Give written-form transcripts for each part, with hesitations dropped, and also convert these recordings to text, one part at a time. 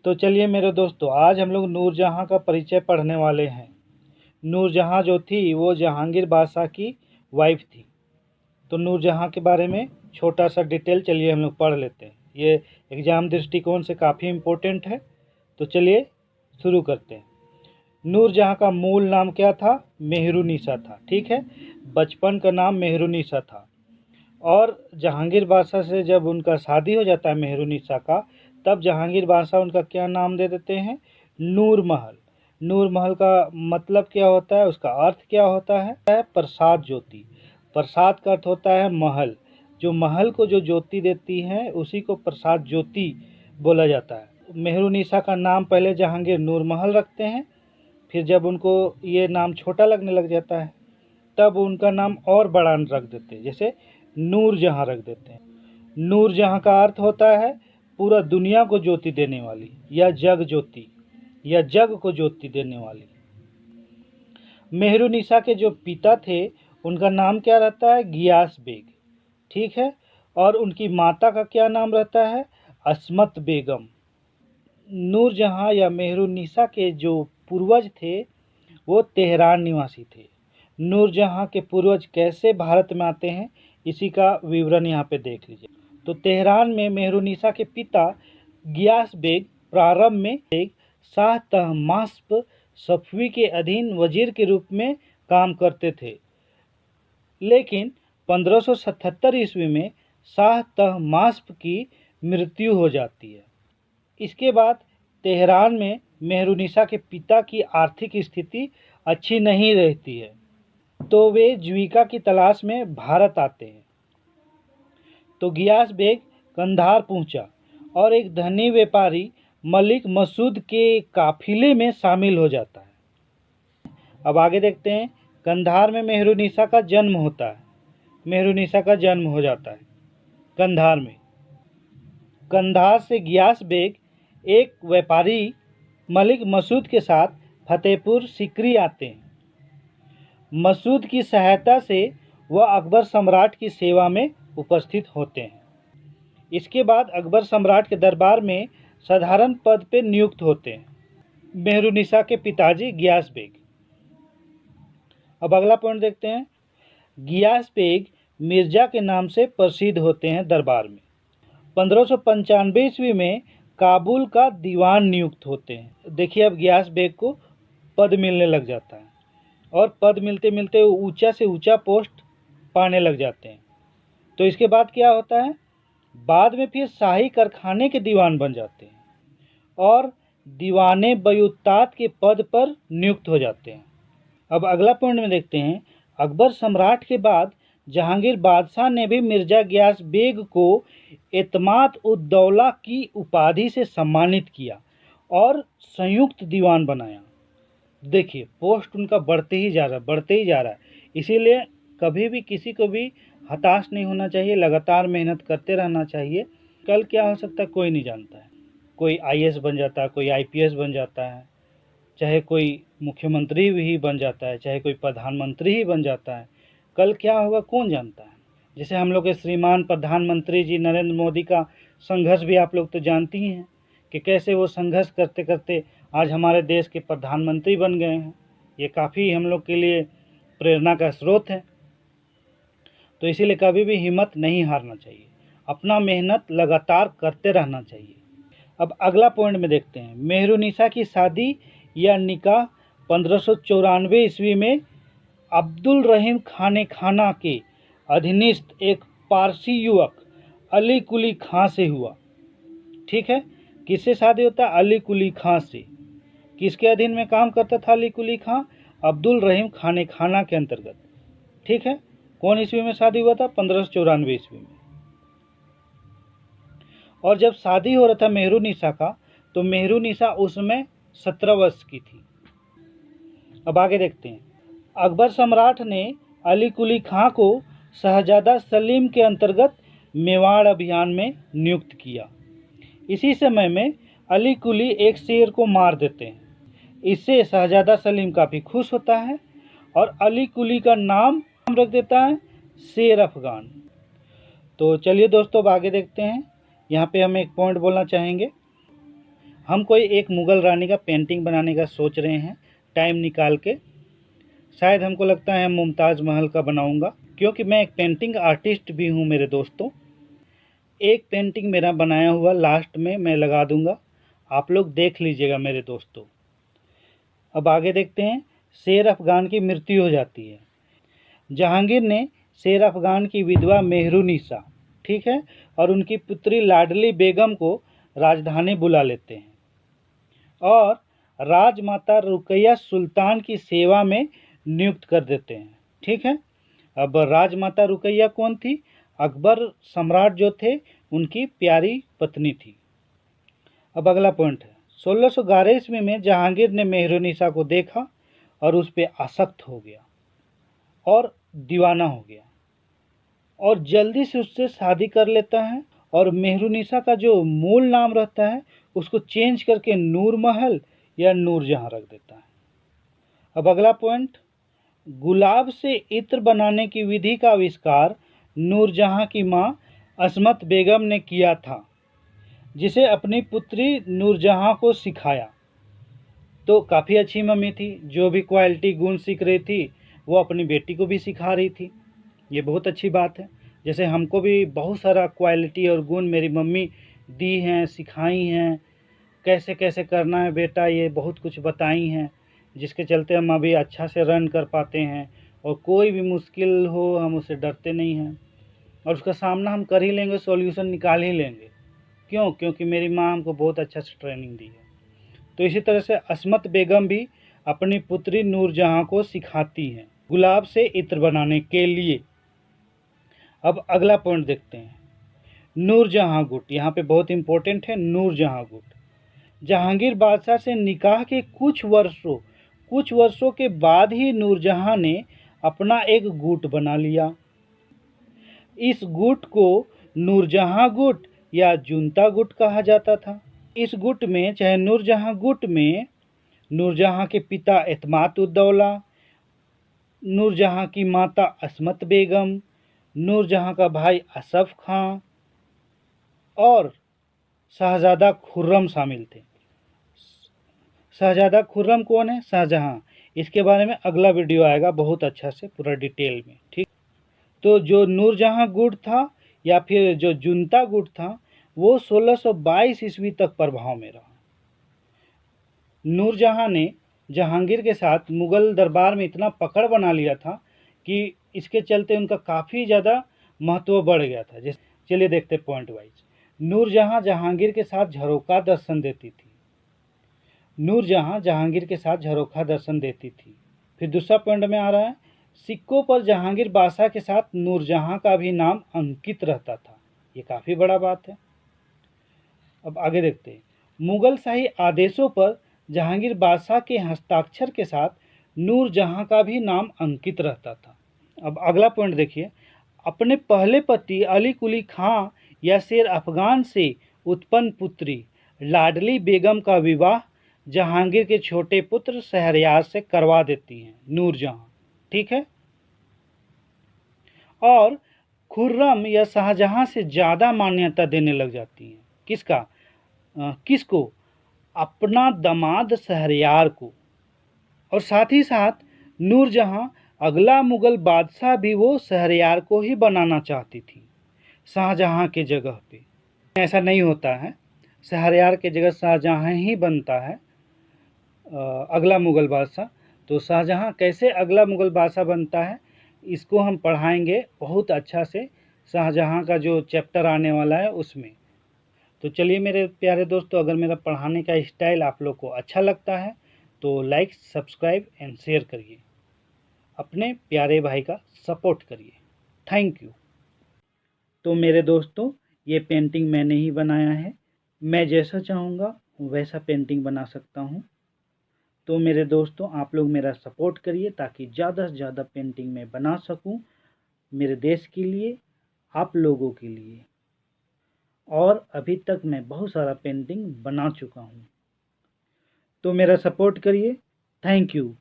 तो चलिए मेरे दोस्तों, आज हम लोग नूरजहाँ का परिचय पढ़ने वाले हैं। नूरजहाँ जो थी वो जहांगीर बादशाह की वाइफ थी। तो नूरजहाँ के बारे में छोटा सा डिटेल चलिए हम लोग पढ़ लेते हैं। ये एग्ज़ाम दृष्टिकोण से काफ़ी इम्पोर्टेंट है। तो चलिए शुरू करते हैं। नूरजहाँ का मूल नाम क्या था? मेहरुनिसा था। ठीक है, बचपन का नाम मेहरुनिसा था। और जहांगीर बादशाह से जब उनका शादी हो जाता है मेहरुनिसा का, तब जहांगीर बादशाह उनका क्या नाम दे देते हैं? नूर महल। नूर महल का मतलब क्या होता है, उसका अर्थ क्या होता है? प्रसाद ज्योति। प्रसाद का अर्थ होता है महल। जो महल को जो ज्योति देती है उसी को प्रसाद ज्योति बोला जाता है। मेहरुनिसा का नाम पहले जहांगीर नूर महल रखते हैं, फिर जब उनको ये नाम छोटा लगने लग जाता है तब उनका नाम और बड़ा रख देते हैं, जैसे नूरजहाँ रख देते हैं। नूरजहाँ का अर्थ होता है पूरा दुनिया को ज्योति देने वाली, या जग ज्योति, या जग को ज्योति देने वाली। मेहरुनिसा के जो पिता थे उनका नाम क्या रहता है? गियास बेग। ठीक है, और उनकी माता का क्या नाम रहता है? अस्मत बेगम। नूरजहाँ या मेहरुनिसा के जो पूर्वज थे वो तेहरान निवासी थे। नूरजहाँ के पूर्वज कैसे भारत में आते हैं इसी का विवरण यहाँ पे देख लीजिए। तो तेहरान में मेहरुनिसा के पिता गियास बेग प्रारंभ में एक शाह तहमास्प सफवी के अधीन वजीर के रूप में काम करते थे, लेकिन 1577 ईस्वी में शाह तहमास्प की मृत्यु हो जाती है। इसके बाद तेहरान में मेहरुनिसा के पिता की आर्थिक स्थिति अच्छी नहीं रहती है, तो वे जीविका की तलाश में भारत आते हैं। तो गियास बेग कंधार पहुंचा और एक धनी व्यापारी मलिक मसूद के काफिले में शामिल हो जाता है। अब आगे देखते हैं। कंधार में मेहरुनिसा का जन्म होता है। मेहरुनिसा का जन्म हो जाता है कंधार में। कंधार से गियास बेग एक व्यापारी मलिक मसूद के साथ फतेहपुर सीकरी आते हैं। मसूद की सहायता से वह अकबर सम्राट की सेवा में उपस्थित होते हैं। इसके बाद अकबर सम्राट के दरबार में साधारण पद पर नियुक्त होते हैं मेहरुनिसा के पिताजी गियास बेग। अब अगला पॉइंट देखते हैं। गियास बेग मिर्जा के नाम से प्रसिद्ध होते हैं दरबार में। 1595 ईस्वी में काबुल का दीवान नियुक्त होते हैं। देखिए, अब गियास बेग को पद मिलने लग जाता है और पद मिलते मिलते वो ऊंचा से ऊंचा पोस्ट पाने लग जाते हैं। तो इसके बाद क्या होता है? बाद में फिर शाही कारखाने के दीवान बन जाते हैं और दीवाने बयूतात के पद पर नियुक्त हो जाते हैं। अब अगला पॉइंट में देखते हैं। अकबर सम्राट के बाद जहांगीर बादशाह ने भी मिर्जा गियास बेग को एतमाद उद दौला की उपाधि से सम्मानित किया और संयुक्त दीवान बनाया। देखिए, पोस्ट उनका बढ़ते ही जा रहा है। इसीलिए कभी भी किसी को भी हताश नहीं होना चाहिए, लगातार मेहनत करते रहना चाहिए। कल क्या हो सकता है कोई नहीं जानता है। कोई आईएएस बन जाता है, कोई आईपीएस बन जाता है, चाहे कोई मुख्यमंत्री भी बन जाता है, चाहे कोई प्रधानमंत्री ही बन जाता है। कल क्या होगा कौन जानता है। जैसे हम लोग के श्रीमान प्रधानमंत्री जी नरेंद्र मोदी का संघर्ष भी आप लोग तो जानती ही हैं कि कैसे वो संघर्ष करते करते आज हमारे देश के प्रधानमंत्री बन गए हैं। ये काफ़ी हम लोग के लिए प्रेरणा का स्रोत है। तो इसीलिए कभी भी हिम्मत नहीं हारना चाहिए, अपना मेहनत लगातार करते रहना चाहिए। अब अगला पॉइंट में देखते हैं। मेहरुनिसा की शादी या निकाह 1594 ईस्वी में अब्दुल रहीम खाने खाना के अधीनस्थ एक पारसी युवक अली कुली खां से हुआ। ठीक है, किससे शादी होता है? अली कुली खां से। किसके अधीन में काम करता था अली कुली खां? अब्दुल रहीम खाने खाना के अंतर्गत। ठीक है, कौन ईस्वी में शादी हुआ था? 1594 ईस्वी में। और जब शादी हो रहा था मेहरुनिसा का, तो मेहरुनिसा उस समय 17 वर्ष की थी। अब आगे देखते हैं। अकबर सम्राट ने अली कुली खां को शहजादा सलीम के अंतर्गत मेवाड़ अभियान में नियुक्त किया। इसी समय में अली कुली एक शेर को मार देते हैं। इससे शहजादा सलीम काफ़ी खुश होता है और अली कुली का नाम रख देता है शेर अफगान। तो चलिए दोस्तों, अब आगे देखते हैं। यहाँ पे हम एक पॉइंट बोलना चाहेंगे। हम कोई एक मुग़ल रानी का पेंटिंग बनाने का सोच रहे हैं टाइम निकाल के। शायद हमको लगता है मुमताज़ महल का बनाऊंगा, क्योंकि मैं एक पेंटिंग आर्टिस्ट भी हूँ मेरे दोस्तों। एक पेंटिंग मेरा बनाया हुआ लास्ट में मैं लगा दूंगा, आप लोग देख लीजिएगा मेरे दोस्तों। अब आगे देखते हैं। शेर अफ़गान की मृत्यु हो जाती है। जहांगीर ने शेर अफ़गान की विधवा मेहरुनिसा, ठीक है, और उनकी पुत्री लाडली बेगम को राजधानी बुला लेते हैं और राजमाता रुकैया सुल्तान की सेवा में नियुक्त कर देते हैं। ठीक है। अब राजमाता रुकैया कौन थी? अकबर सम्राट जो थे उनकी प्यारी पत्नी थी। अब अगला पॉइंट है, 1611 ईस्वी में जहांगीर ने मेहरुनिसा को देखा और उस पर आसक्त हो गया और दीवाना हो गया और जल्दी से उससे शादी कर लेता है और मेहरुनिसा का जो मूल नाम रहता है उसको चेंज करके नूर महल या नूरजहां रख देता है। अब अगला पॉइंट, गुलाब से इत्र बनाने की विधि का आविष्कार नूरजहां की मां अस्मत बेगम ने किया था, जिसे अपनी पुत्री नूरजहां को सिखाया। तो काफ़ी अच्छी मम्मी थी, जो भी क्वालिटी गुण सीख रही थी वो अपनी बेटी को भी सिखा रही थी। ये बहुत अच्छी बात है। जैसे हमको भी बहुत सारा क्वालिटी और गुण मेरी मम्मी दी हैं, सिखाई हैं, कैसे कैसे करना है बेटा, ये बहुत कुछ बताई हैं, जिसके चलते हम अभी अच्छा से रन कर पाते हैं और कोई भी मुश्किल हो हम उससे डरते नहीं हैं और उसका सामना हम कर ही लेंगे, सॉल्यूशन निकाल ही लेंगे। क्यों? क्योंकि मेरी माँ हमको बहुत अच्छा से ट्रेनिंग दी है। तो इसी तरह से अस्मत बेगम भी अपनी पुत्री नूरजहां को सिखाती हैं गुलाब से इत्र बनाने के लिए। अब अगला पॉइंट देखते हैं, नूरजहां गुट। यहाँ पे बहुत इंपॉर्टेंट है नूरजहां गुट। जहांगीर बादशाह से निकाह के कुछ वर्षों के बाद ही नूरजहां ने अपना एक गुट बना लिया। इस गुट को नूरजहां गुट या जुनता गुट कहा जाता था। इस गुट में, चाहे नूरजहां गुट में, नूरजहां के पिता एतमाद उद्दौला, नूरजहां की माता अस्मत बेगम, नूरजहां का भाई असफ खां और शहजादा खुर्रम शामिल थे। शहजादा खुर्रम कौन है? शाहजहां। इसके बारे में अगला वीडियो आएगा बहुत अच्छा से पूरा डिटेल में। ठीक। तो जो नूरजहां गुट था या फिर जो जुनता गुट था वो 1622 ईस्वी तक प्रभाव में रहा। नूरजहां ने जहांगीर के साथ मुगल दरबार में इतना पकड़ बना लिया था कि इसके चलते उनका काफ़ी ज़्यादा महत्व बढ़ गया था। जैसे चलिए देखते पॉइंट वाइज। नूरजहां जहांगीर के साथ झरोखा दर्शन देती थी। नूरजहां जहांगीर के साथ झरोखा दर्शन देती थी। फिर दूसरा पॉइंट में आ रहा है, सिक्कों पर जहांगीर बादशाह के साथ नूरजहां का भी नाम अंकित रहता था। ये काफ़ी बड़ा बात है। अब आगे देखते हैं, मुगल शाही आदेशों पर जहांगीर बादशाह के हस्ताक्षर के साथ नूरजहां का भी नाम अंकित रहता था। अब अगला पॉइंट देखिए, अपने पहले पति अली कुली खां या शेर अफगान से उत्पन्न पुत्री लाडली बेगम का विवाह जहांगीर के छोटे पुत्र शहरयार से करवा देती हैं नूरजहां। ठीक है। और खुर्रम या शाहजहां से ज़्यादा मान्यता देने लग जाती हैं। किसको? अपना दामाद शहरयार को। और साथ ही साथ नूरजहां अगला मुगल बादशाह भी वो शहरयार को ही बनाना चाहती थी शाहजहां के जगह पे। ऐसा नहीं होता है, शहरयार के जगह शाहजहां ही बनता है अगला मुगल बादशाह। तो शाहजहां कैसे अगला मुगल बादशाह बनता है इसको हम पढ़ाएंगे बहुत अच्छा से, शाहजहां का जो चैप्टर आने वाला है उसमें। तो चलिए मेरे प्यारे दोस्तों, अगर मेरा पढ़ाने का स्टाइल आप लोग को अच्छा लगता है तो लाइक, सब्सक्राइब एंड शेयर करिए। अपने प्यारे भाई का सपोर्ट करिए। Thank you. तो मेरे दोस्तों, ये पेंटिंग मैंने ही बनाया है। मैं जैसा चाहूँगा वैसा पेंटिंग बना सकता हूँ। तो मेरे दोस्तों, आप लोग मेरा सपोर्ट करिए ताकि ज़्यादा से ज़्यादा पेंटिंग मैं बना सकूँ मेरे देश के लिए, आप लोगों के लिए। और अभी तक मैं बहुत सारा पेंटिंग बना चुका हूँ। तो मेरा सपोर्ट करिए। Thank you.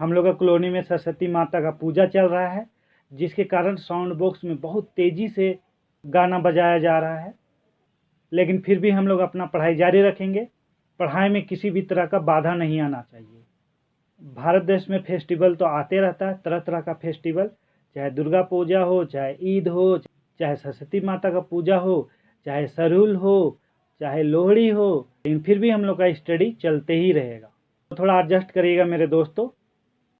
हम लोग का कॉलोनी में सरस्वती माता का पूजा चल रहा है, जिसके कारण साउंड बॉक्स में बहुत तेज़ी से गाना बजाया जा रहा है, लेकिन फिर भी हम लोग अपना पढ़ाई जारी रखेंगे। पढ़ाई में किसी भी तरह का बाधा नहीं आना चाहिए। भारत देश में फेस्टिवल तो आते रहता है, तरह तरह का फेस्टिवल, चाहे दुर्गा पूजा हो, चाहे ईद हो, चाहे सरस्वती माता का पूजा हो, चाहे सरहुल हो, चाहे लोहड़ी हो, लेकिन फिर भी हम लोग का स्टडी चलते ही रहेगा। तो थोड़ा एडजस्ट करिएगा मेरे दोस्तों।